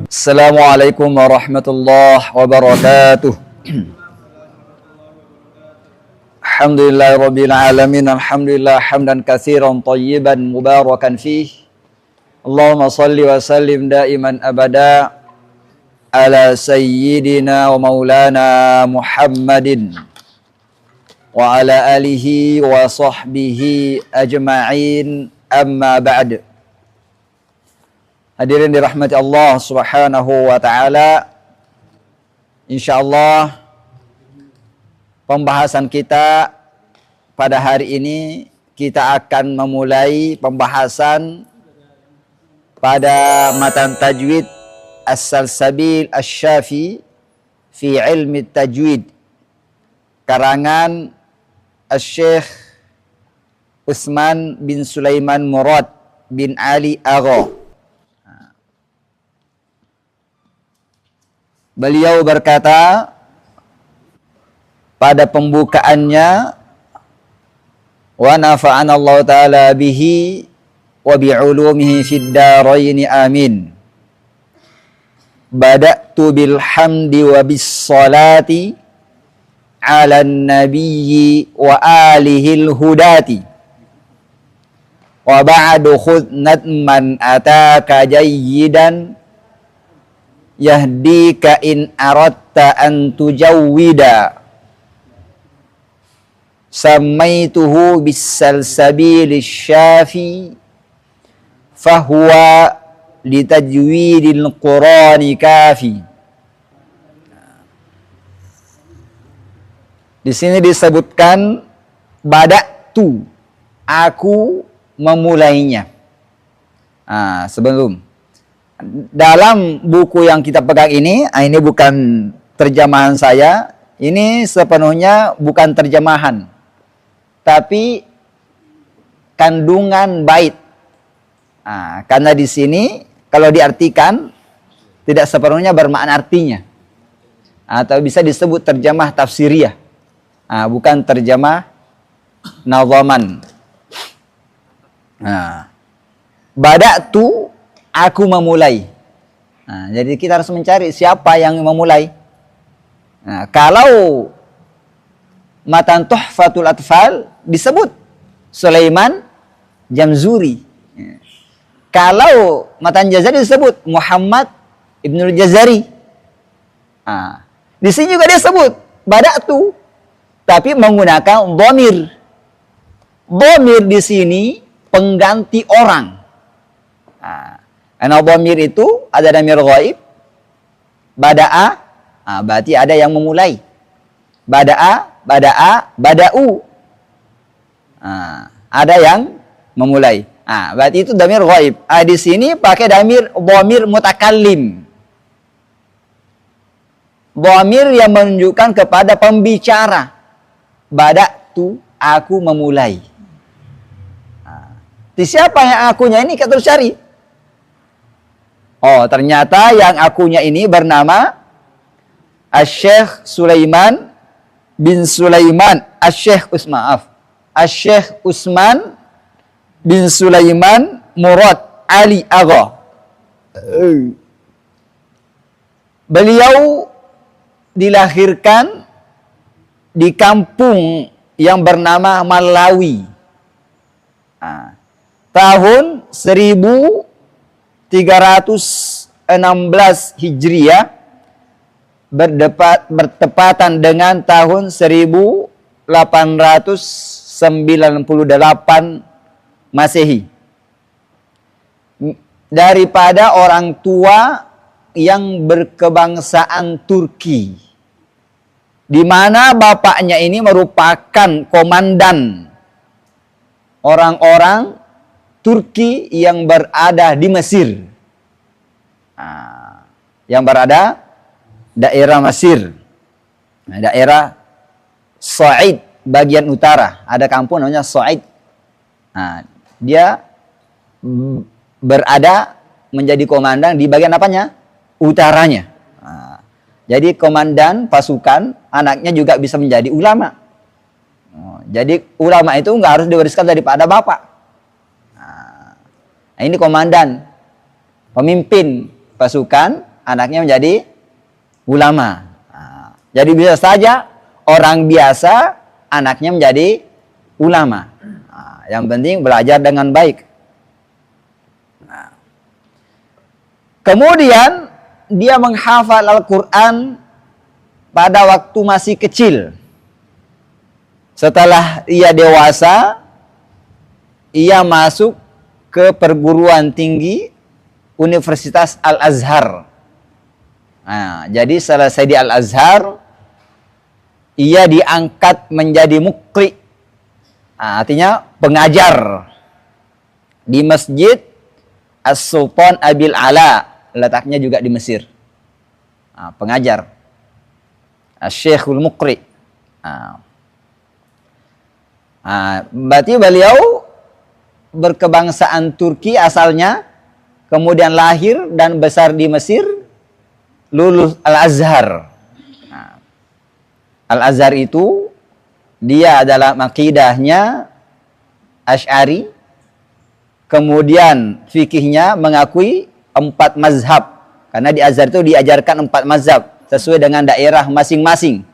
Assalamualaikum warahmatullahi wabarakatuh. Alhamdulillahirabbil alamin. Alhamdulillah hamdan katsiran thayyiban mubarakan fih. Allahumma shalli wa sallim daiman abada ala sayyidina wa maulana Muhammadin wa ala alihi wa sahbihi ajma'in, amma ba'd. Hadirin dirahmati Allah Subhanahu wa taala. Insyaallah pembahasan kita pada hari ini, kita akan memulai pembahasan pada matan tajwid As-Salsabil Asy-Syafi fi Ilmi Tajwid, karangan Asy-Syaikh Utsman bin Sulaiman Murad bin Ali Agha. Beliau berkata pada pembukaannya, wa nafa'ana Allah ta'ala bihi wa bi'ulumihi fid daraini amin. Bada'tu bilhamdi wa bis salati ala nabiyyi wa alihil hudati. Wa ba'du khudnat man ataka jayyidan yahdika in aradta an tujawwida. Samaituhu bis-salsabilis syafi fahuwa litajwidil Qur'ani kafi. Di sini disebutkan bada'tu, aku memulainya. Sebelum dalam buku yang kita pegang ini bukan terjemahan saya, ini sepenuhnya bukan terjemahan, tapi kandungan bait. Karena di sini kalau diartikan tidak sepenuhnya bermakna artinya, atau bisa disebut terjemah tafsiriyah, bukan terjemah nazaman. Bada'tu, aku memulai. Jadi kita harus mencari siapa yang memulai. Kalau matan Tuhfatul Atfal disebut Sulaiman Jamzuri. Kalau matan Jazari disebut Muhammad Ibnul Jazari. Di sini juga disebut bada'tu, tapi menggunakan dhamir. Dhamir di sini pengganti orang. Karena dhamir itu ada dhamir ghaib, bada'a, berarti ada yang memulai. Bada'a, bada'u. Ada yang memulai. Berarti itu dhamir ghaib. Di sini pakai dhamir mutakallim. Dhamir yang menunjukkan kepada pembicara. Bada'tu, aku memulai. Siapa yang akunya ini kita terus cari. Ternyata yang akunya ini bernama Asy-Syaikh Sulaiman bin Sulaiman Asy-Syaikh Utsman bin Sulaiman Murad Ali Agha. Beliau dilahirkan di kampung yang bernama Malawi. Tahun 1316 Hijriah, bertepatan dengan tahun 1898 Masehi. Daripada orang tua yang berkebangsaan Turki, di mana bapaknya ini merupakan komandan orang-orang Turki yang berada di Mesir. Yang berada daerah Mesir. Daerah Sa'id bagian utara. Ada kampung namanya Sa'id. Dia berada menjadi komandan di bagian apanya? Utaranya. Jadi komandan pasukan, anaknya juga bisa menjadi ulama. Jadi ulama itu nggak harus diwariskan daripada bapak. Nah, ini komandan, pemimpin pasukan, anaknya menjadi ulama. Nah, jadi bisa saja orang biasa, anaknya menjadi ulama. Nah, yang penting belajar dengan baik. Nah, kemudian dia menghafal Al-Quran pada waktu masih kecil. Setelah ia dewasa, ia masuk ke perguruan tinggi Universitas Al-Azhar. Nah, jadi selesai di Al-Azhar, ia diangkat menjadi muqri. Nah, artinya pengajar di Masjid As-Sultan Abil Ala, letaknya juga di Mesir. Nah, pengajar Asy-Syekhul Muqri. Berarti beliau berkebangsaan Turki asalnya, kemudian lahir dan besar di Mesir, lulus Al-Azhar. Al-Azhar itu dia adalah akidahnya Asy'ari, kemudian fikihnya mengakui 4 mazhab, karena di Azhar itu diajarkan 4 mazhab sesuai dengan daerah masing-masing.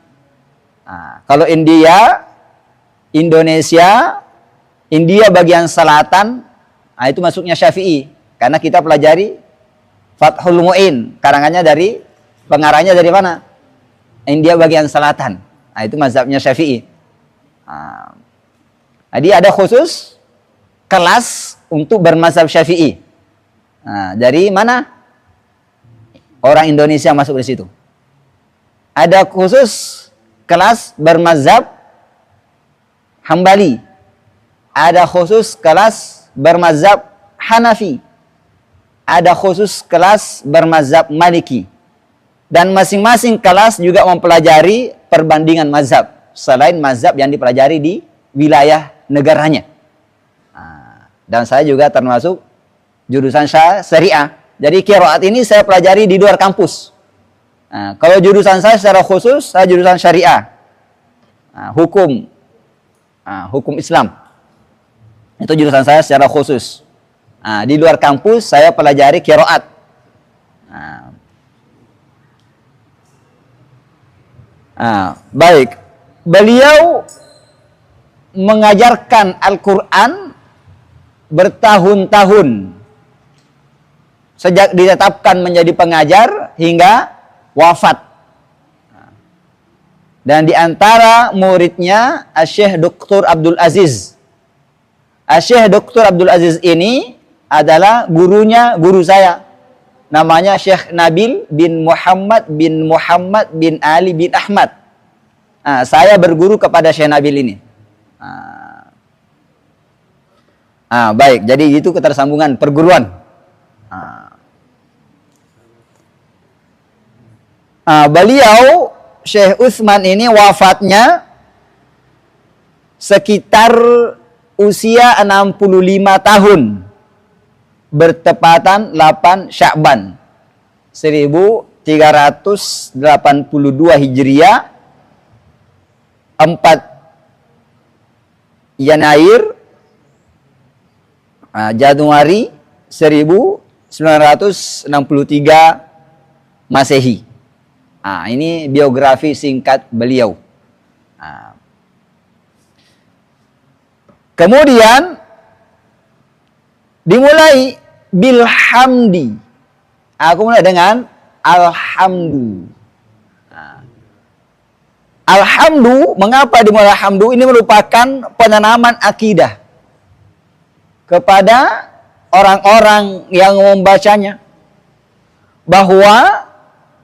Kalau Indonesia bagian selatan, itu masuknya Syafi'i, karena kita pelajari Fathul Mu'in, pengarangnya dari mana? India bagian selatan. Nah, itu mazhabnya Syafi'i. Jadi ada khusus kelas untuk bermazhab Syafi'i. Dari mana? Orang Indonesia masuk di situ. Ada khusus kelas bermazhab Hambali. Ada khusus kelas bermazhab Hanafi. Ada khusus kelas bermazhab Maliki. Dan masing-masing kelas juga mempelajari perbandingan mazhab selain mazhab yang dipelajari di wilayah negaranya. Dan saya juga termasuk jurusan syariah. Jadi qiraat ini saya pelajari di luar kampus. Kalau jurusan saya secara khusus, saya jurusan syariah, hukum Islam. Itu jurusan saya secara khusus. Di luar kampus saya pelajari qiraat. Baik, beliau mengajarkan Al-Quran bertahun-tahun sejak ditetapkan menjadi pengajar hingga wafat. Dan di antara muridnya Syekh Dr. Abdul Aziz. Syekh Dr. Abdul Aziz ini adalah guru saya. Namanya Syekh Nabil bin Muhammad bin Ali bin Ahmad. Saya berguru kepada Syekh Nabil ini. Baik, jadi itu ketersambungan perguruan. Beliau Syekh Utsman ini wafatnya sekitar usia 65 tahun, bertepatan 8 Sya'ban 1382 Hijriah, 4 Yanair Januari 1963 Masehi. Ini biografi singkat beliau. Kemudian dimulai bilhamdi. Aku mulai dengan alhamdu. Alhamdu, mengapa dimulai alhamdu? Ini merupakan penanaman akidah kepada orang-orang yang membacanya, bahwa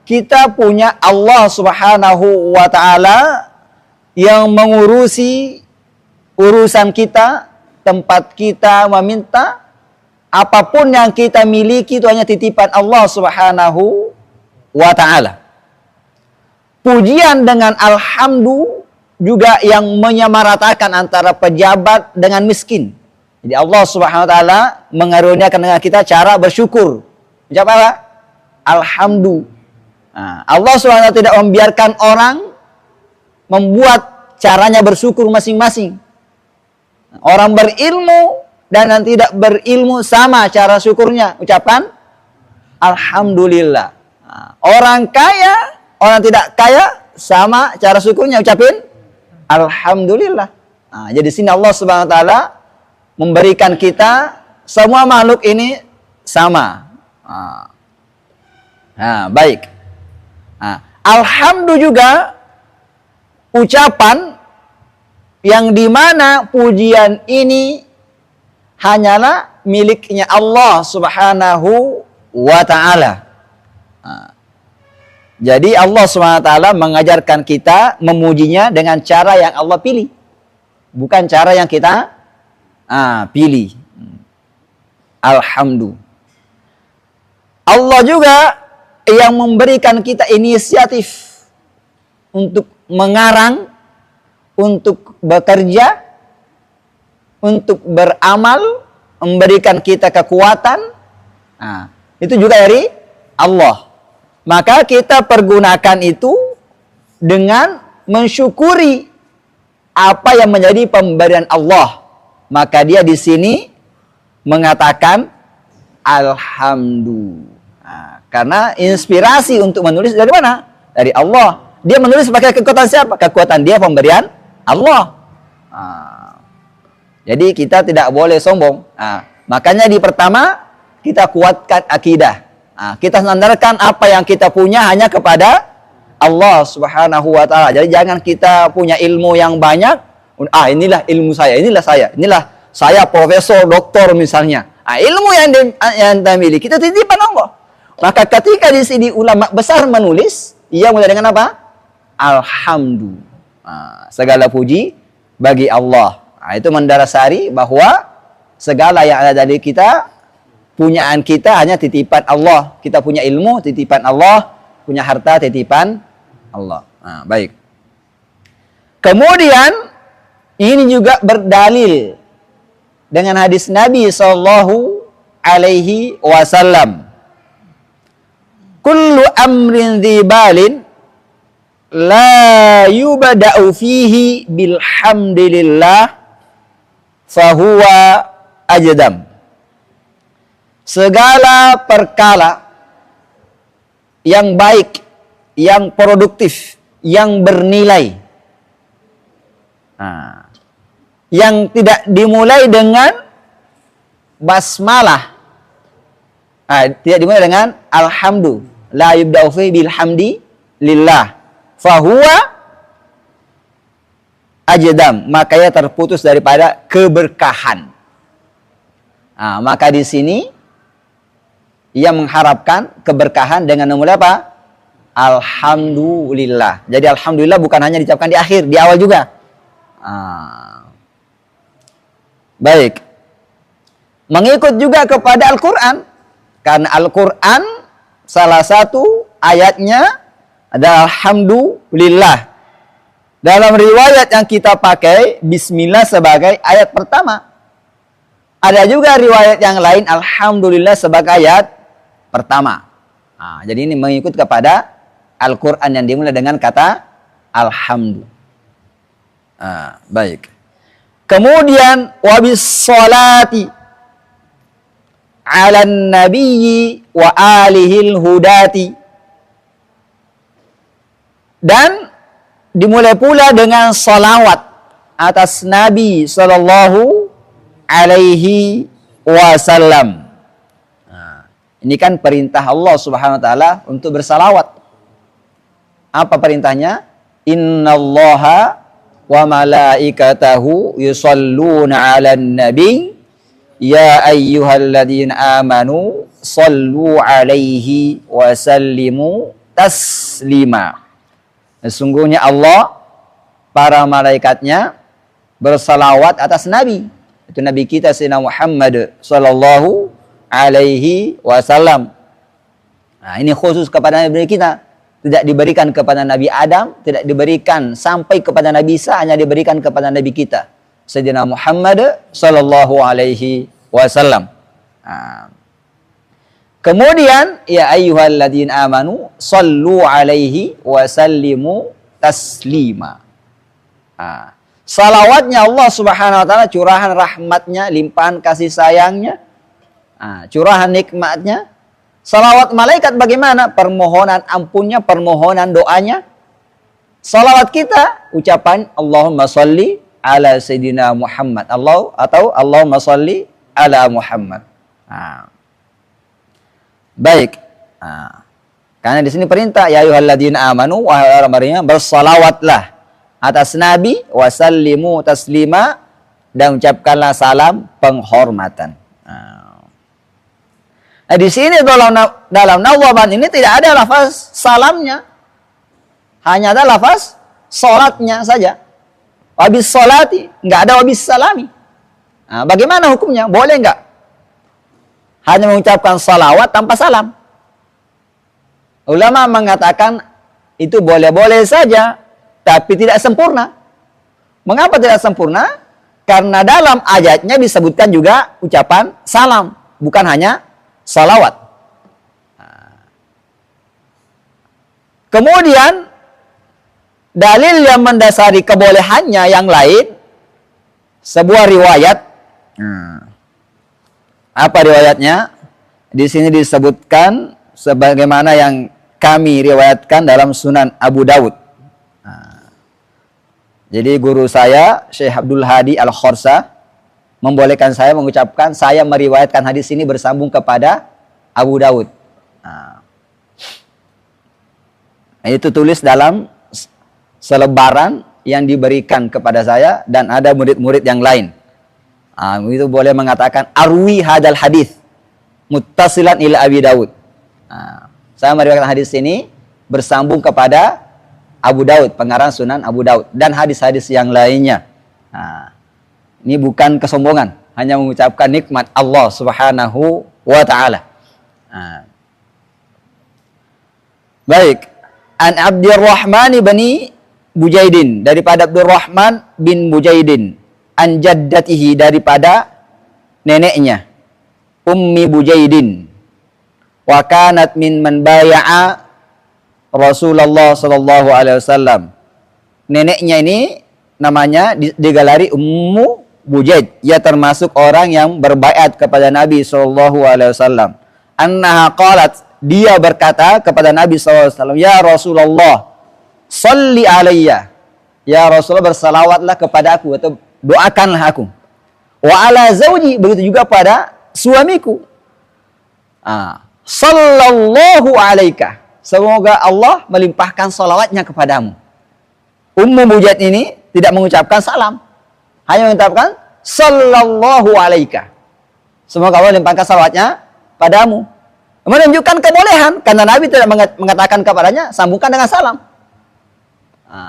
kita punya Allah Subhanahu wa ta'ala yang mengurusi urusan kita, tempat kita meminta, apapun yang kita miliki itu hanya titipan Allah Subhanahu wa ta'ala. Pujian dengan alhamdu juga yang menyamaratakan antara pejabat dengan miskin. Jadi Allah Subhanahu wa ta'ala mengaruniakan dengan kita cara bersyukur. Ucap apa? Alhamdu. Allah SWT tidak membiarkan orang membuat caranya bersyukur masing-masing. Orang berilmu dan yang tidak berilmu sama cara syukurnya. Ucapkan alhamdulillah. Orang kaya, orang tidak kaya sama cara syukurnya, ucapin alhamdulillah. Jadi sini Allah Subhanahu wa taala memberikan kita semua makhluk ini sama. Baik. Alhamdulillah juga ucapan yang dimana pujian ini hanyalah miliknya Allah Subhanahu wa ta'ala. Jadi Allah Subhanahu wa ta'ala mengajarkan kita memujinya dengan cara yang Allah pilih, bukan cara yang kita pilih. Alhamdulillah. Allah juga yang memberikan kita inisiatif untuk mengarang, untuk bekerja, untuk beramal, memberikan kita kekuatan. Itu juga dari Allah. Maka kita pergunakan itu dengan mensyukuri apa yang menjadi pemberian Allah. Maka dia di sini mengatakan alhamdulillah. Karena inspirasi untuk menulis dari mana? Dari Allah. Dia menulis pakai kekuatan siapa? Kekuatan dia pemberian Allah. Jadi kita tidak boleh sombong. Makanya di pertama kita kuatkan akidah. Kita sandarkan apa yang kita punya hanya kepada Allah Subhanahu wa ta'ala. Jadi jangan kita punya ilmu yang banyak. Inilah ilmu saya, inilah saya profesor, doktor misalnya. Ilmu yang kita miliki kita titipan Allah. Maka ketika di sini ulama besar menulis, ia mulai dengan apa? Alhamdulillah. Segala puji bagi Allah. Itu mendasari bahwa segala yang ada dari kita, punyaan kita hanya titipan Allah. Kita punya ilmu, titipan Allah. Punya harta, titipan Allah. Baik. Kemudian, ini juga berdalil dengan hadis Nabi Sallallahu Alaihi Wasallam. Kullu amrin dzibalin la yubda'u fihi bilhamdilillah fahuwa ajdam. Segala perkara yang baik, yang produktif, yang bernilai, yang tidak dimulai dengan basmalah, tidak dimulai dengan alhamdulillah, la yubda'u fihi bilhamdilillah fahuwa ajdam, makanya terputus daripada keberkahan. Maka di sini ia mengharapkan keberkahan dengan memulai apa? Alhamdulillah. Jadi alhamdulillah bukan hanya diucapkan di akhir, di awal juga. Baik. Mengikut juga kepada Al-Quran. Karena Al-Quran salah satu ayatnya adalah alhamdulillah. Dalam riwayat yang kita pakai, bismillah sebagai ayat pertama. Ada juga riwayat yang lain, alhamdulillah sebagai ayat pertama. Jadi ini mengikut kepada Al-Quran yang dimulai dengan kata alhamdulillah. Baik. Kemudian wabis salati ala nabiyyi wa alihil hudati. Dan dimulai pula dengan salawat atas Nabi Sallallahu Alaihi Wasallam. Ini kan perintah Allah Subhanahu Wa Taala untuk bersalawat. Apa perintahnya? Innallaha wa malaikatahu yusalluna 'alan nabi ya ayyuhalladzina amanu sallu 'alaihi wa sallimu taslima. Sesungguhnya Allah, para malaikatnya bersalawat atas Nabi. Itu Nabi kita Sayyidina Muhammad sallallahu alaihi wasallam. Ini khusus kepada Nabi kita. Tidak diberikan kepada Nabi Adam, tidak diberikan sampai kepada Nabi Isa, hanya diberikan kepada Nabi kita Sayyidina Muhammad sallallahu alaihi wasallam. Kemudian ya ayyuhalladzina amanu sallu alaihi wa sallimu taslima. Salawatnya Allah Subhanahu wa taala, curahan rahmatnya, limpahan kasih sayangnya, curahan nikmatnya. Salawat malaikat bagaimana? Permohonan ampunnya, permohonan doanya. Salawat kita, ucapan Allahumma salli ala Sayyidina Muhammad. Atau Allahumma salli ala Muhammad. Baik. Karena di sini perintah, ya ayyuhalladzina amanu, wahai orang-orang bersalawatlah atas Nabi, wasallimu taslima, dan ucapkanlah salam penghormatan. Nah, di sini dalam nawaban ini tidak ada lafaz salamnya, hanya ada lafaz salatnya saja. Wabis salati, nggak ada wabis salami. Bagaimana hukumnya? Boleh nggak? Hanya mengucapkan salawat tanpa salam. Ulama mengatakan itu boleh-boleh saja, tapi tidak sempurna. Mengapa tidak sempurna? Karena dalam ayatnya disebutkan juga ucapan salam, bukan hanya salawat. Kemudian dalil yang mendasari kebolehannya yang lain, sebuah riwayat. Apa riwayatnya? Di sini disebutkan sebagaimana yang kami riwayatkan dalam Sunan Abu Daud. Jadi guru saya, Syekh Abdul Hadi Al-Khorsa, membolehkan saya mengucapkan, saya meriwayatkan hadis ini bersambung kepada Abu Daud. Itu tulis dalam selebaran yang diberikan kepada saya, dan ada murid-murid yang lain. Itu boleh mengatakan, arwi hadal hadis muttasilan ila Abi Daud. Saya meriwayatkan hadis ini bersambung kepada Abu Daud, pengarang Sunan Abu Daud, dan hadis-hadis yang lainnya. Ini bukan kesombongan, hanya mengucapkan nikmat Allah Subhanahu wa ta'ala. Baik. An Abdurrahman bin Bujaidin, daripada Abdurrahman bin Bujaidin. An jaddatihi, daripada neneknya, Ummi Bujaidin. Wa kanat min man baya'a Rasulullah sallallahu alaihi wasallam. Neneknya ini namanya digelari Ummu Bujaid. Ia termasuk orang yang berbaiat kepada Nabi sallallahu alaihi wasallam. Annaha qalat, dia berkata kepada Nabi sallallahu alaihi wasallam, ya Rasulullah, salli alayya. Ya Rasulullah, bersalawatlah kepada aku, atau doakanlah aku. Wa ala zawji, begitu juga pada suamiku. Sallallahu alaika, semoga Allah melimpahkan salawatnya kepadamu. Ummu Bujaid ini tidak mengucapkan salam, hanya mengucapkan sallallahu alaika, semoga Allah melimpahkan salawatnya padamu. Menunjukkan kebolehan, karena Nabi tidak mengatakan kepadanya sambungkan dengan salam.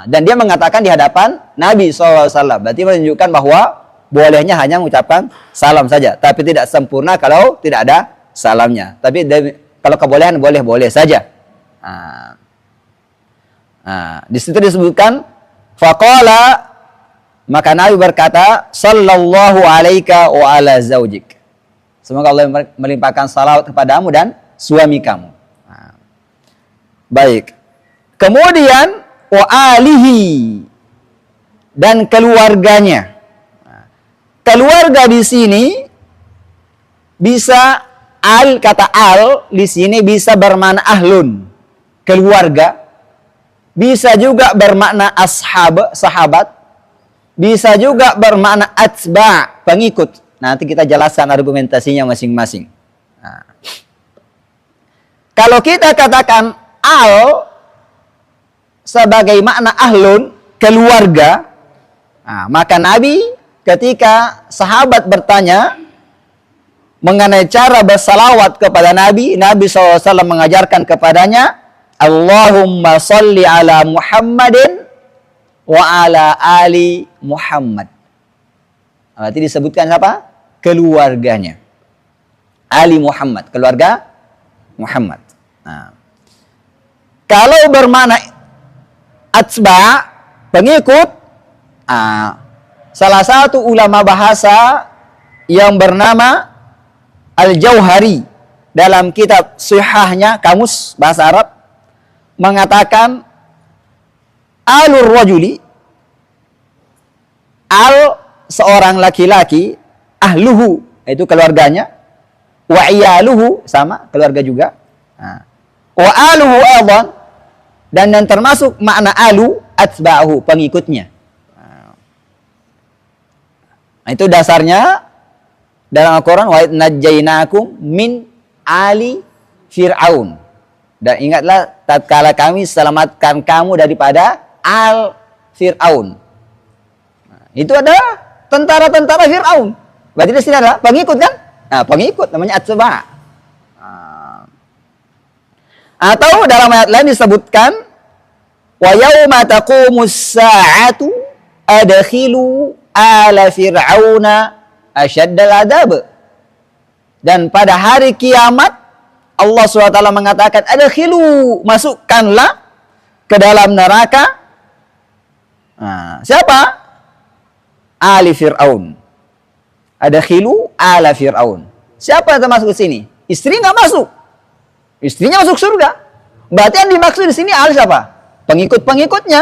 Dan dia mengatakan di hadapan Nabi SAW, berarti menunjukkan bahwa bolehnya hanya mengucapkan salam saja, tapi tidak sempurna kalau tidak ada salamnya. Tapi kalau kebolehan boleh-boleh saja. Di situ disebutkan faqala, maka Nabi berkata sallallahu alaika wa ala zaujik, semoga Allah melimpahkan salawat kepadamu dan suami kamu. Baik. Kemudian wa alihi, dan keluarganya. Keluarga di sini bisa kata al di sini bisa bermakna ahlun, keluarga. Bisa juga bermakna sahabat. Bisa juga bermakna atba', pengikut. Nanti kita jelaskan argumentasinya masing-masing. Kalau kita katakan al sebagai makna ahlun, keluarga, maka Nabi ketika sahabat bertanya mengenai cara bersalawat kepada Nabi, Nabi SAW mengajarkan kepadanya, Allahumma salli ala Muhammadin wa ala ali Muhammad. Berarti disebutkan apa? Keluarganya. Ali Muhammad, keluarga Muhammad. Kalau bermakna atba', pengikut, salah satu ulama bahasa yang bernama Al-Jauhari dalam kitab Sihahnya, kamus bahasa Arab, mengatakan alur rajuli, al seorang laki-laki, ahluhu itu keluarganya, wa iyaluhu sama keluarga juga. Wa aluhu aidan, dan termasuk makna alu atba'uhu pengikutnya. Itu dasarnya dalam Al-Quran, wa najjainakum min ali fir'aun. Dan ingatlah tatkala kami selamatkan kamu daripada al Fir'aun. Itu adalah tentara-tentara Fir'aun. Berarti di sini adalah pengikut kan? Nah, pengikut namanya atba'. Atau dalam ayat lain disebutkan wa yauma taqumus sa'atu adkhilu ala fir'auna asyaddal adab. Dan pada hari kiamat Allah SWT mengatakan adkhilu, masukkanlah ke dalam neraka siapa? Ali Fir'aun. Adkhilu ala Fir'aun. Siapa yang termasuk di sini? Istri nggak masuk. Istrinya masuk surga. Berarti yang dimaksud di sini ahli siapa? Pengikut-pengikutnya.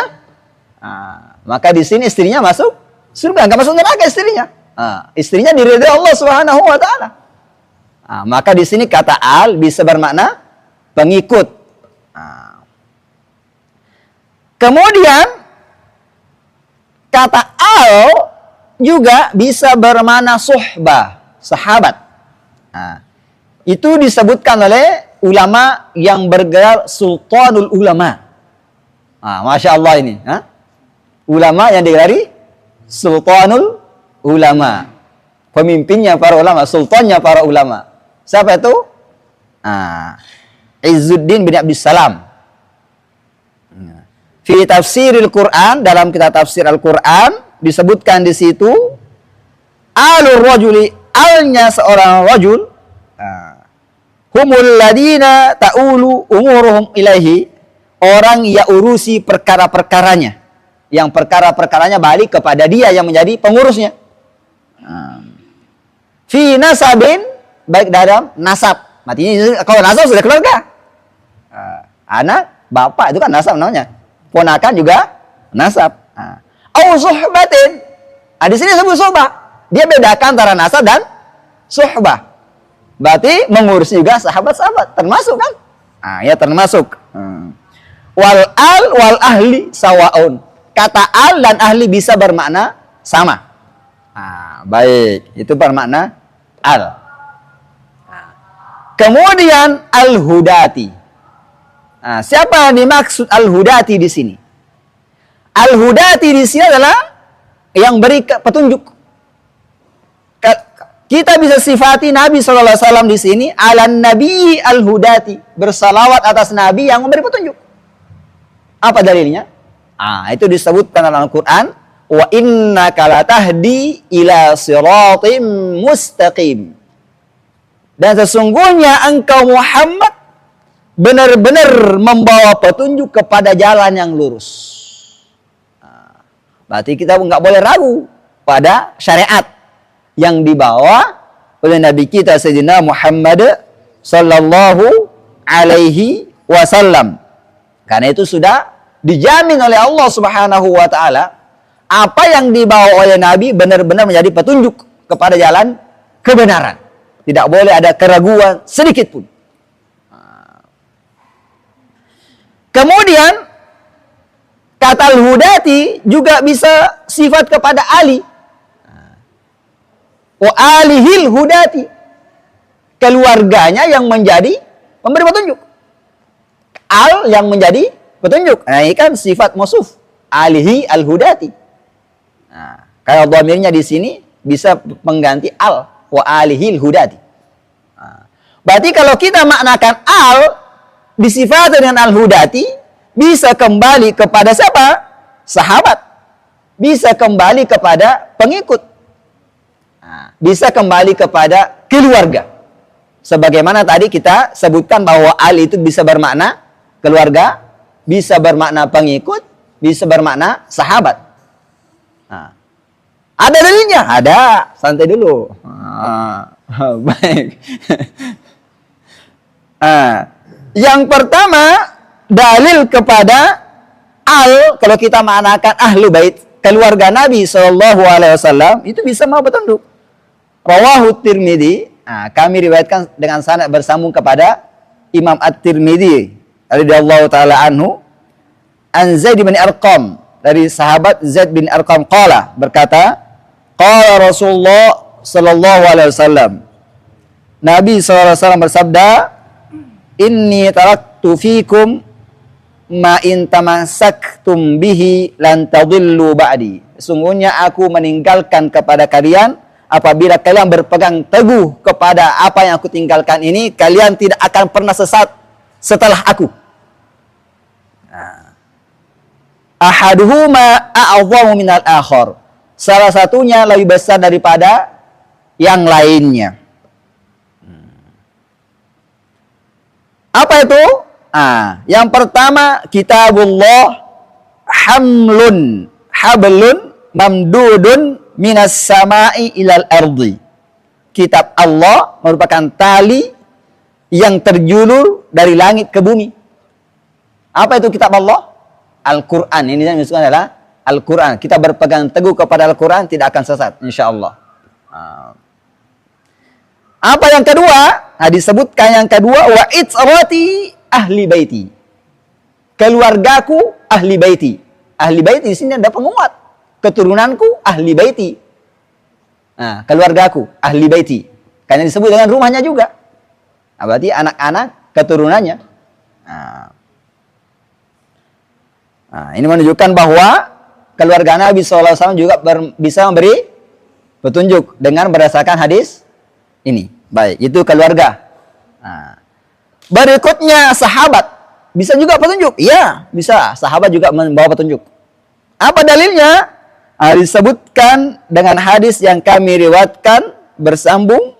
Maka di sini istrinya masuk surga, nggak masuk neraka istrinya. Istrinya diridhoi Allah Subhanahu wa taala. Maka di sini kata al bisa bermakna pengikut. Kemudian kata al juga bisa bermakna suhbah, sahabat. Itu disebutkan oleh ulama yang bergelar sultanul ulama. Masya Allah ini. Ulama yang digelari sultanul ulama. Pemimpinnya para ulama, sultannya para ulama. Siapa itu? Izzuddin bin Abdussalam. Fi tafsiril Quran, dalam kitab tafsir Al-Quran disebutkan di situ alur rajuli, alnya seorang rajul, humul ladina ta'ulu umuruhum ilaihi, orang yang urusi perkara-perkaranya, yang perkara-perkaranya balik kepada dia yang menjadi pengurusnya. Fi nasabin, baik dalam nasab, artinya kalau nasab sudah keluarga, anak bapak itu kan nasab namanya, ponakan juga nasab. Au suhbatin, di sini sebut suhbah, dia bedakan antara nasab dan suhbah. Berarti mengurus juga sahabat-sahabat, termasuk kan? Ya termasuk. Wal al wal ahli sawaun. Kata al dan ahli bisa bermakna sama. Baik, itu bermakna al. Kemudian al-hudati. Siapa yang dimaksud al-hudati di sini? Al-hudati di sini adalah yang beri petunjuk. Kita bisa sifati Nabi SAW di sini alan nabi al-hudati, bersalawat atas Nabi yang memberi petunjuk. Apa dalilnya? Itu disebutkan dalam Al-Quran, wa innaka latahdi ila siratim mustaqim. Dan sesungguhnya engkau Muhammad benar-benar membawa petunjuk kepada jalan yang lurus. Berarti kita nggak boleh ragu pada syariat yang dibawa oleh Nabi kita Sayyidina Muhammad sallallahu alaihi wasallam. Karena itu sudah dijamin oleh Allah Subhanahu wa taala, apa yang dibawa oleh Nabi benar-benar menjadi petunjuk kepada jalan kebenaran. Tidak boleh ada keraguan sedikit pun. Kemudian kata al-hudati juga bisa sifat kepada Ali. Wa alihil hudati, keluarganya yang menjadi memberi petunjuk. Al yang menjadi petunjuk. Ini kan sifat mausuf. Alihi al-hudati. Kalau dhamirnya di sini bisa mengganti al, wa alihil hudati. Berarti kalau kita maknakan al disifat dengan al-hudati, bisa kembali kepada siapa? Sahabat. Bisa kembali kepada pengikut. Bisa kembali kepada keluarga. Sebagaimana tadi kita sebutkan bahwa al itu bisa bermakna keluarga, bisa bermakna pengikut, bisa bermakna sahabat. Ada dalilnya? Ada. Santai dulu. Baik. Yang pertama, dalil kepada al, kalau kita maknakan ahlu bait, keluarga Nabi SAW itu bisa mau petunjuk. Rawahu Tirmidzi, kami riwayatkan dengan sanad bersambung kepada Imam At-Tirmidzi radhiyallahu taala anhu, an Zaid bin Arqam, dari sahabat Zaid bin Arqam qala, berkata, qala Rasulullah sallallahu alaihi wasallam, Nabi SAW bersabda, inni taraktu fikum ma in tamassaktum bihi lan tadillu ba'di. Sungguhnya aku meninggalkan kepada kalian, apabila kalian berpegang teguh kepada apa yang aku tinggalkan ini, kalian tidak akan pernah sesat setelah aku. Ahaduhuma a'zamu minal akhar. Salah satunya lebih besar daripada yang lainnya. Apa itu? Yang pertama, kitabullah hablun mamdudun minas sama'i ilal ardi. Kitab Allah merupakan tali yang terjulur dari langit ke bumi. Apa itu kitab Allah? Al-Quran. Ini yang disebut adalah Al-Quran. Kita berpegang teguh kepada Al-Quran, tidak akan sesat, insyaAllah. Apa yang kedua? Disebutkan yang kedua, wa itrati ahli baiti. Keluargaku ahli baiti. Ahli baiti di sini ada penguat. Keturunanku ahli baiti. Keluargaku ahli baiti. Karena disebut dengan rumahnya juga. Berarti anak-anak keturunannya. Ini menunjukkan bahwa keluarga Nabi SAW juga bisa memberi petunjuk dengan berdasarkan hadis ini. Baik, itu keluarga. Berikutnya sahabat. Bisa juga petunjuk? Iya, bisa. Sahabat juga membawa petunjuk. Apa dalilnya? Disebutkan dengan hadis yang kami riwayatkan bersambung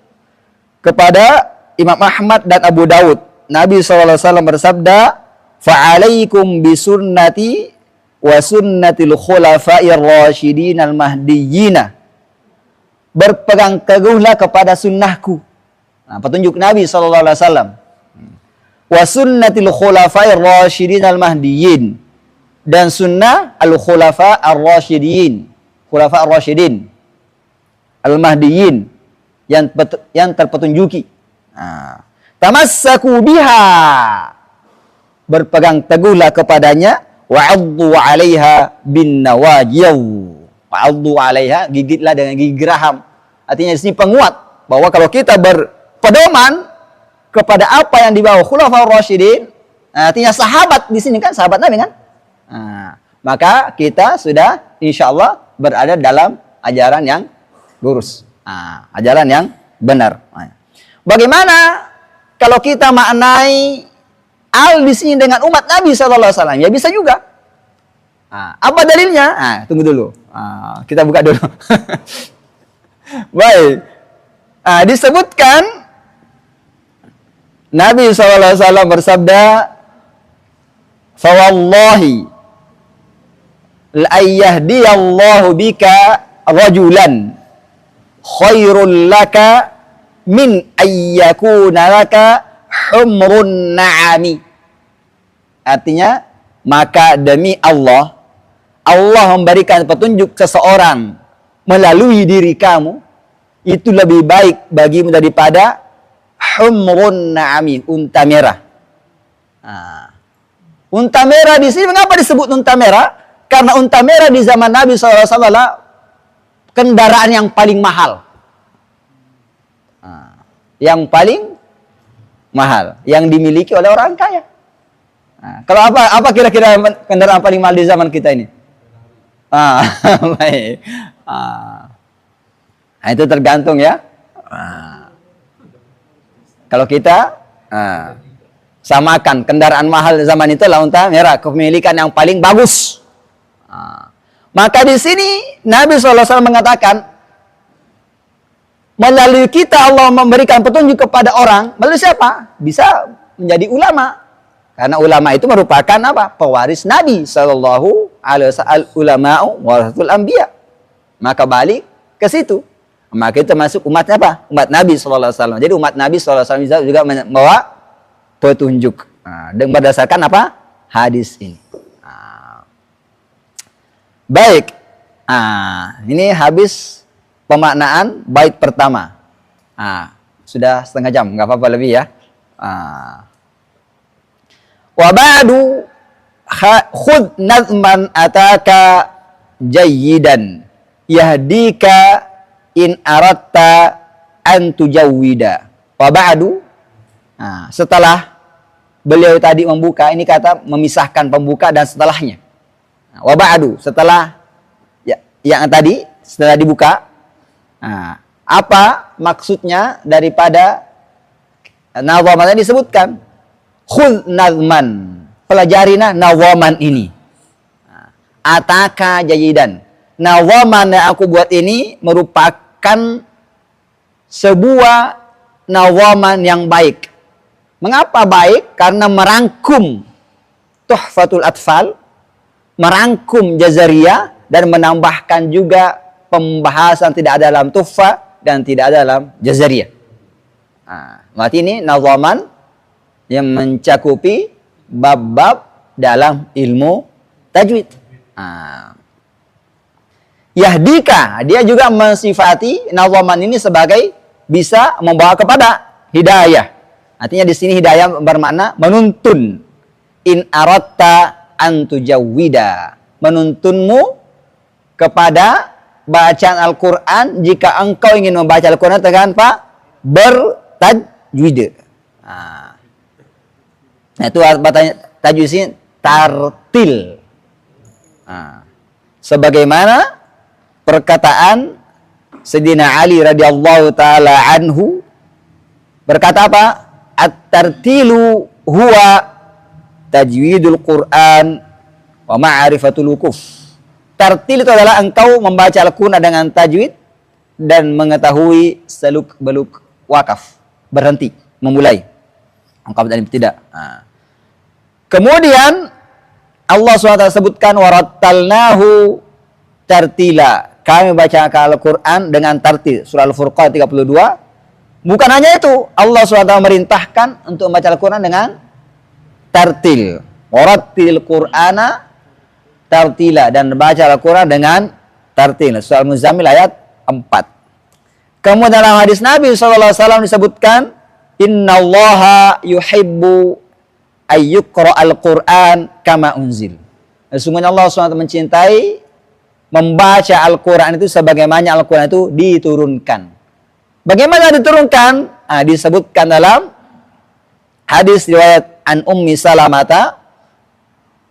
kepada Imam Ahmad dan Abu Dawud. Nabi SAW bersabda, fa'alaikum bisunnati wa sunnatil khulafa'ir rasyidin al-mahdiyina. Berpegang teguhlah kepada sunnahku. Petunjuk Nabi SAW. Wa sunnatil khulafa'ir rasyidin al-mahdiyyin. Dan sunnah al-khulafa ar-rasyidin. Khulafa ar-rasyidin. Al-mahdiyyin. Yang terpetunjuki. Tamassaku biha. Berpegang teguhlah kepadanya. Wa'addu 'alaiha bin nawajiw. Wa'addu 'alaiha, gigitlah dengan gigi geraham. Artinya di sini penguat bahwa kalau kita berpedoman kepada apa yang dibawa khulafaur rasyidin, artinya sahabat di sini kan sahabat Nabi kan? Maka kita sudah insyaallah berada dalam ajaran yang lurus. Ajaran yang benar. Bagaimana kalau kita maknai al di sini dengan umat Nabi SAW? Ya bisa juga. Apa dalilnya? Tunggu dulu. Kita buka dulu. Baik. Disebutkan Nabi SAW bersabda, fawallahi la'ayyahdiyallahu bika rajulan khairul laka min ayyakuna laka humrun na'ami. Artinya, maka demi Allah, Allah memberikan petunjuk seseorang melalui diri kamu, itu lebih baik bagimu daripada humrun na'ami, unta merah. Unta merah di sini mengapa disebut unta merah? Karena unta merah di zaman Nabi SAW kendaraan yang paling mahal. Yang paling mahal, yang dimiliki oleh orang kaya. Kalau apa kira-kira kendaraan paling mahal di zaman kita ini? Baik. Itu tergantung ya. Kalau kita samakan kendaraan mahal zaman itu adalah unta merah, kepemilikan yang paling bagus. Maka di sini Nabi SAW mengatakan, melalui kita Allah memberikan petunjuk kepada orang. Melalui siapa? Bisa menjadi ulama. Karena ulama itu merupakan apa? Pewaris Nabi Sallallahu Alaihi Wasallam. Ulama'u warasatul anbiya. Maka balik ke situ. Maka itu masuk umatnya apa? Umat Nabi Sallallahu Alaihi Wasallam. Jadi umat Nabi Sallallahu Alaihi Wasallam juga membawa petunjuk. Dan berdasarkan apa? Hadis ini. Baik. Ini habis pemaknaan bait pertama. Sudah setengah jam, nggak apa-apa lebih ya. Wa ba'du khud nazman ataka jayyidan yahdika in aratta an tujawwida. Wa ba'du, setelah beliau tadi membuka, ini kata memisahkan pembuka dan setelahnya. Wa ba'du, setelah yang tadi, setelah dibuka, apa maksudnya daripada nazaman yang disebutkan? Khudh nazman, pelajarina nazaman ini. Ataka jayidan, nazaman yang aku buat ini merupakan sebuah nazaman yang baik. Mengapa baik? Karena merangkum Tuhfatul Atfal, merangkum Jazariyah, dan menambahkan juga pembahasan tidak ada dalam Tuhfa dan tidak ada dalam Jazariyah. Berarti ini nazaman yang mencakupi bab-bab dalam ilmu tajwid. Yahdika, dia juga mensifati nazaman ini sebagai bisa membawa kepada hidayah. Artinya di sini hidayah bermakna menuntun. In aratta an tujawwida, menuntunmu kepada bacaan Al-Quran jika engkau ingin membaca Al-Quran dengan bertajwid. Nah, itu tajwid ini tartil. Sebagaimana perkataan Sayyidina Ali radhiyallahu taala anhu berkata apa? At-tartilu huwa tajwidul Quran wa ma'rifatul wukuf. Tartil itu adalah engkau membaca Al-Quran dengan tajwid dan mengetahui seluk beluk wakaf, berhenti, memulai. Engkau tidak. Kemudian Allah SWT sebutkan warattalnahu tartila. Kami baca Al-Quran dengan tartil. Surah Al-Furqan 32. Bukan hanya itu, Allah SWT merintahkan untuk membaca Al-Quran dengan tartil. Warattil Qur'ana tartila, dan baca Al-Quran dengan tartil. Surah Al-Muzammil ayat 4. Kemudian dalam hadis Nabi SAW disebutkan, innallaha yuhibbu ayyuqra al-Quran kama unzil. Sesungguhnya Allah SWT mencintai membaca Al-Quran itu sebagaimana Al-Quran itu diturunkan. Bagaimana diturunkan? Disebutkan dalam hadis riwayat an Ummi Salamata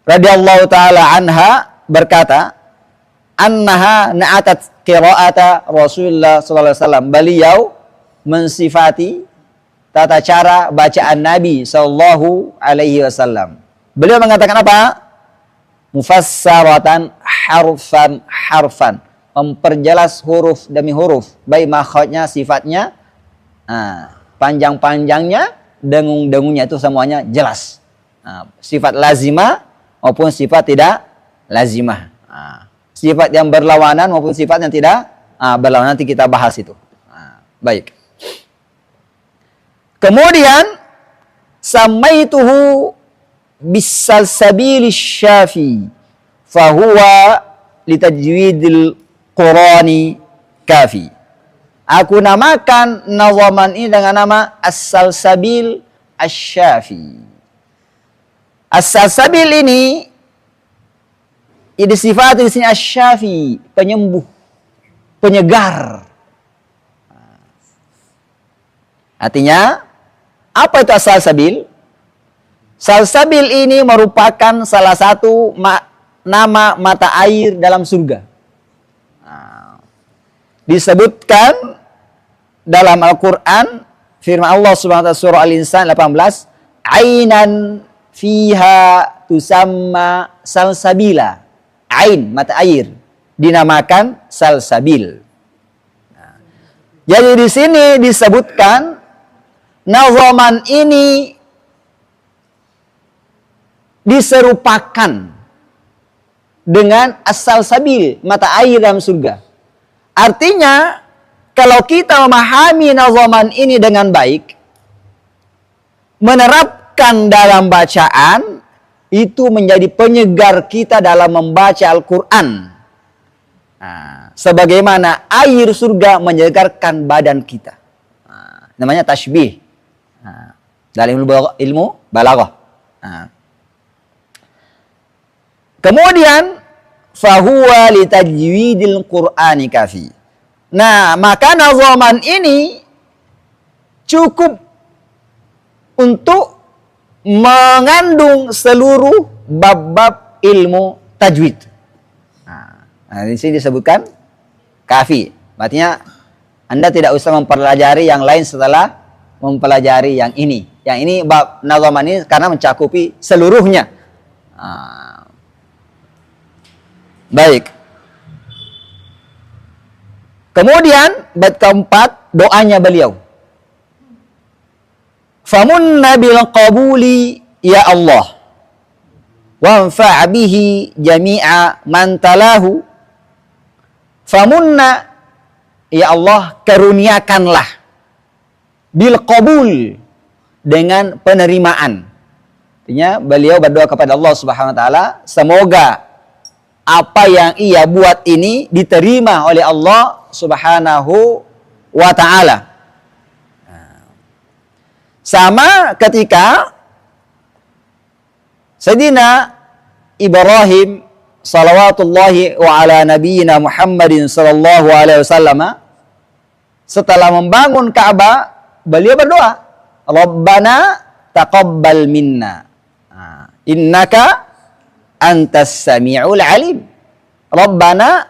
radhiyallahu taala anha berkata, annaha na'atat qira'ata Rasulullah sallallahu alaihi wasallam. Beliau mensifati tata cara bacaan Nabi sallallahu alaihi wasallam. Beliau mengatakan apa? Mufassaratan harfan, memperjelas huruf demi huruf, baik makhrajnya, sifatnya, panjang-panjangnya, dengung-dengungnya, itu semuanya jelas. Sifat lazimah maupun sifat tidak lazimah. Sifat yang berlawanan maupun sifat yang tidak berlawanan, nanti kita bahas itu. Baik. Kemudian samaituhu bisalsabil syafi fahuwa litajwidil Qurani kafi. Aku namakan nazaman ini dengan nama as-salsabil asy-syafi. As-salsabil ini disifati di sini asy-syafi, penyembuh, penyegar. Artinya apa itu as-salsabil? Salsabil ini merupakan salah satu nama mata air dalam surga. Disebutkan dalam Al-Quran, firman Allah Subhanahu wa taala surah Al-Insan 18, ainan fiha tusamma salsabila. Ain, mata air, dinamakan salsabil. Jadi di sini disebutkan nazaman ini diserupakan dengan as-salsabil, mata air dalam surga. Artinya, kalau kita memahami nazaman ini dengan baik, menerapkan dalam bacaan, itu menjadi penyegar kita dalam membaca Al-Quran. Sebagaimana air surga menyegarkan badan kita. Namanya tashbih. Dalam ilmu balaghah. Kemudian fahuwa litajwidil Qur'ani kafi. Nah, maka nazaman ini cukup untuk mengandung seluruh bab-bab ilmu tajwid. Nah, di sini disebutkan kafi. Artinya Anda tidak usah mempelajari yang lain setelah mempelajari yang ini. Yang ini bab nazaman ini karena mencakupi seluruhnya. Baik. Kemudian bab keempat doanya beliau. Famunna bil qabuli ya Allah. Wanfa' bihi jami'a man talahu. Famunna ya Allah, karuniakanlah bil qabul, dengan penerimaan. Artinya beliau berdoa kepada Allah Subhanahu wa taala, semoga apa yang ia buat ini diterima oleh Allah Subhanahu wa taala. Sama ketika Sayyidina Ibrahim salawatullahi wa ala nabiyyina Muhammadin sallallahu alaihi wasallam setelah membangun Ka'bah, beliau berdoa, Rabbana taqabbal minna innaka antas sami'ul alim. Rabbana,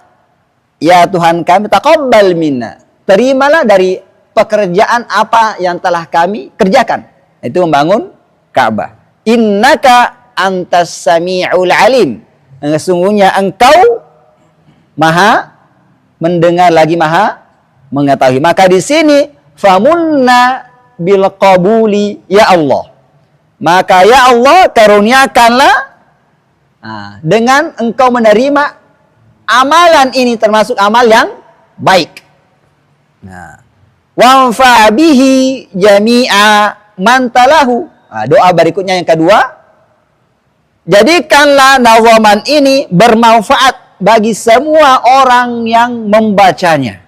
ya Tuhan kami, taqabbal minna, terimalah dari pekerjaan apa yang telah kami kerjakan. Itu membangun Ka'bah. Innaka antas sami'ul alim. Sesungguhnya engkau maha mendengar lagi maha mengetahui. Maka di sini famunna bil qabuli ya Allah. Maka ya Allah, karuniakanlah dengan engkau menerima amalan ini, termasuk amal yang baik. Wanfa' bihi jami'a man talahu. Doa berikutnya yang kedua, jadikanlah nazaman ini bermanfaat bagi semua orang yang membacanya.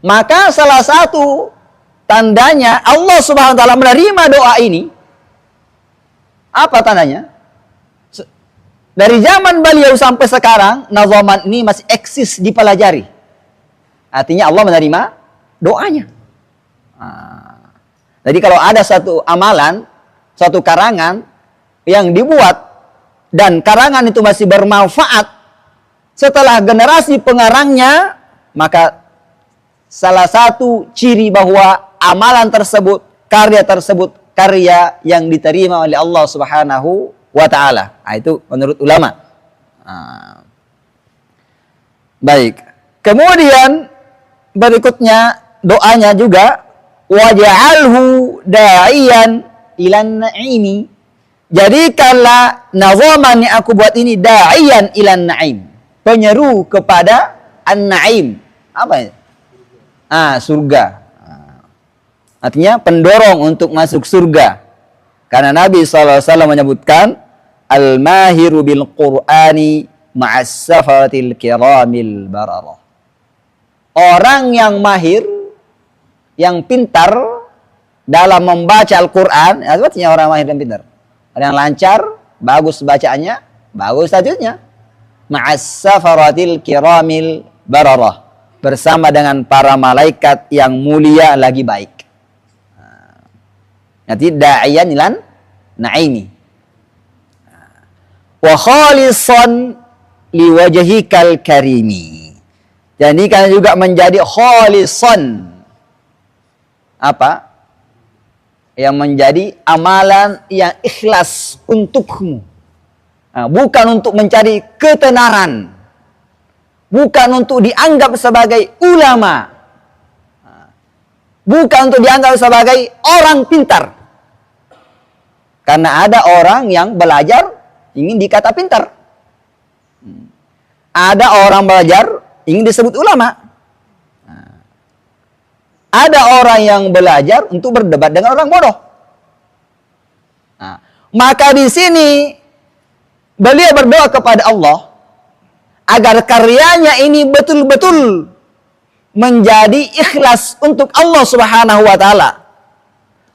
Maka salah satu tandanya Allah Subhanahu wa taala menerima doa ini, apa tandanya? Dari zaman beliau sampai sekarang, nazaman ini masih eksis dipelajari. Artinya Allah menerima doanya. Jadi kalau ada satu amalan, suatu karangan yang dibuat dan karangan itu masih bermanfaat setelah generasi pengarangnya, maka salah satu ciri bahwa amalan tersebut, karya yang diterima oleh Allah Subhanahu wa taala. Itu menurut ulama. Baik. Kemudian berikutnya doanya juga, waj'alhu da'iyan ilan na'imi. Jadikanlah nazaman yang aku buat ini da'iyan ilan na'im, penyeru kepada an-na'im. Apa ya? Surga. Artinya pendorong untuk masuk surga. Karena Nabi SAW menyebutkan, al-mahiru bil Qur'ani ma'as safatil kiramil bararah. Orang yang mahir, yang pintar dalam membaca Al-Quran, artinya orang mahir dan pintar. Orang yang lancar, bagus bacaannya, bagus tajwidnya. Ma'as safaratil kiramil bararah. Bersama dengan para malaikat yang mulia lagi baik. Nanti da'iyan ilan na'imi. Wa khalisan liwajhikal karimi. Jadi kan juga menjadi khalisan. Apa? Yang menjadi amalan yang ikhlas untukmu. Bukan untuk mencari ketenaran. Bukan untuk dianggap sebagai ulama. Bukan untuk dianggap sebagai orang pintar. Karena ada orang yang belajar ingin dikata pintar. Ada orang belajar ingin disebut ulama. Ada orang yang belajar untuk berdebat dengan orang bodoh. Maka di sini beliau berdoa kepada Allah agar karyanya ini betul-betul menjadi ikhlas untuk Allah Subhanahu wa taala.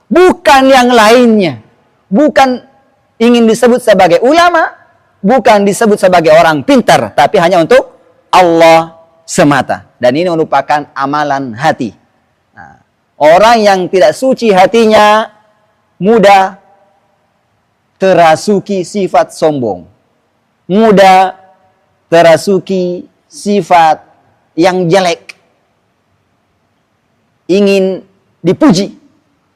Bukan yang lainnya. Bukan ingin disebut sebagai ulama, bukan disebut sebagai orang pintar, tapi hanya untuk Allah semata. Dan ini merupakan amalan hati. Nah, orang yang tidak suci hatinya mudah terasuki sifat sombong, mudah terasuki sifat yang jelek, ingin dipuji.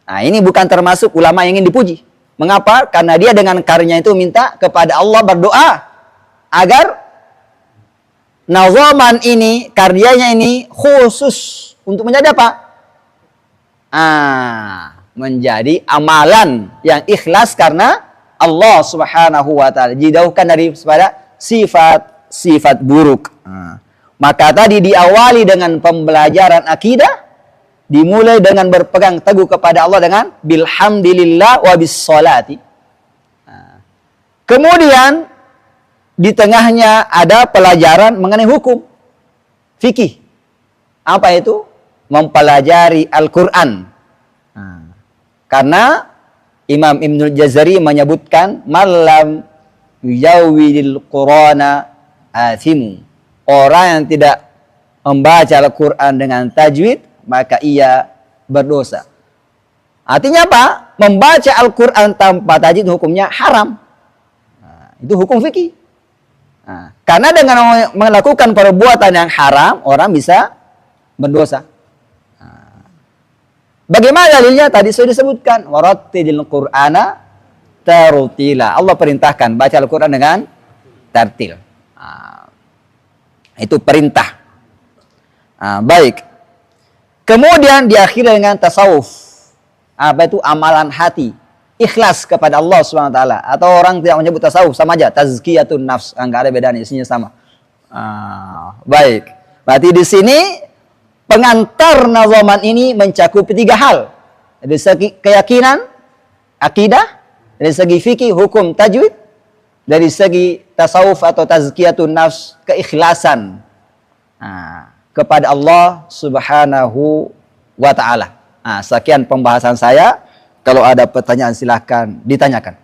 Nah, ini bukan termasuk ulama yang ingin dipuji. Mengapa? Karena dia dengan karyanya itu minta kepada Allah, berdoa agar nazaman ini, karyanya ini khusus untuk menjadi apa? Menjadi amalan yang ikhlas karena Allah Subhanahu wa taala, dijauhkan dari sifat-sifat buruk. Maka tadi diawali dengan pembelajaran akidah, dimulai dengan berpegang teguh kepada Allah dengan bilhamdilillah wa bissolati. Kemudian di tengahnya ada pelajaran mengenai hukum fikih. Apa itu? Mempelajari Al-Quran. Karena Imam Ibnul Jazari menyebutkan malam yujawwidil Qur'ana athimu. Orang yang tidak membaca Al-Quran dengan tajwid, maka ia berdosa. Artinya apa? Membaca Al-Quran tanpa tajwid hukumnya haram. Itu hukum fikih. Karena dengan melakukan perbuatan yang haram, orang bisa berdosa. Bagaimana dalilnya? Tadi sudah disebutkan, warattilil Qur'ana tartila. Allah perintahkan baca Al-Quran dengan tartil. Itu perintah. Baik. Kemudian diakhiri dengan tasawuf. Apa itu? Amalan hati. Ikhlas kepada Allah SWT. Atau orang tidak menyebut tasawuf, sama aja. Tazkiyatun nafs. Enggak ada bedanya, isinya sama. Baik. Berarti di sini pengantar nazaman ini mencakup 3 hal. Dari segi keyakinan, akidah, dari segi fikih, hukum tajwid, dari segi tasawuf atau tazkiyatun nafs, keikhlasan kepada Allah Subhanahu wa taala. Sekian pembahasan saya. Kalau ada pertanyaan silahkan ditanyakan.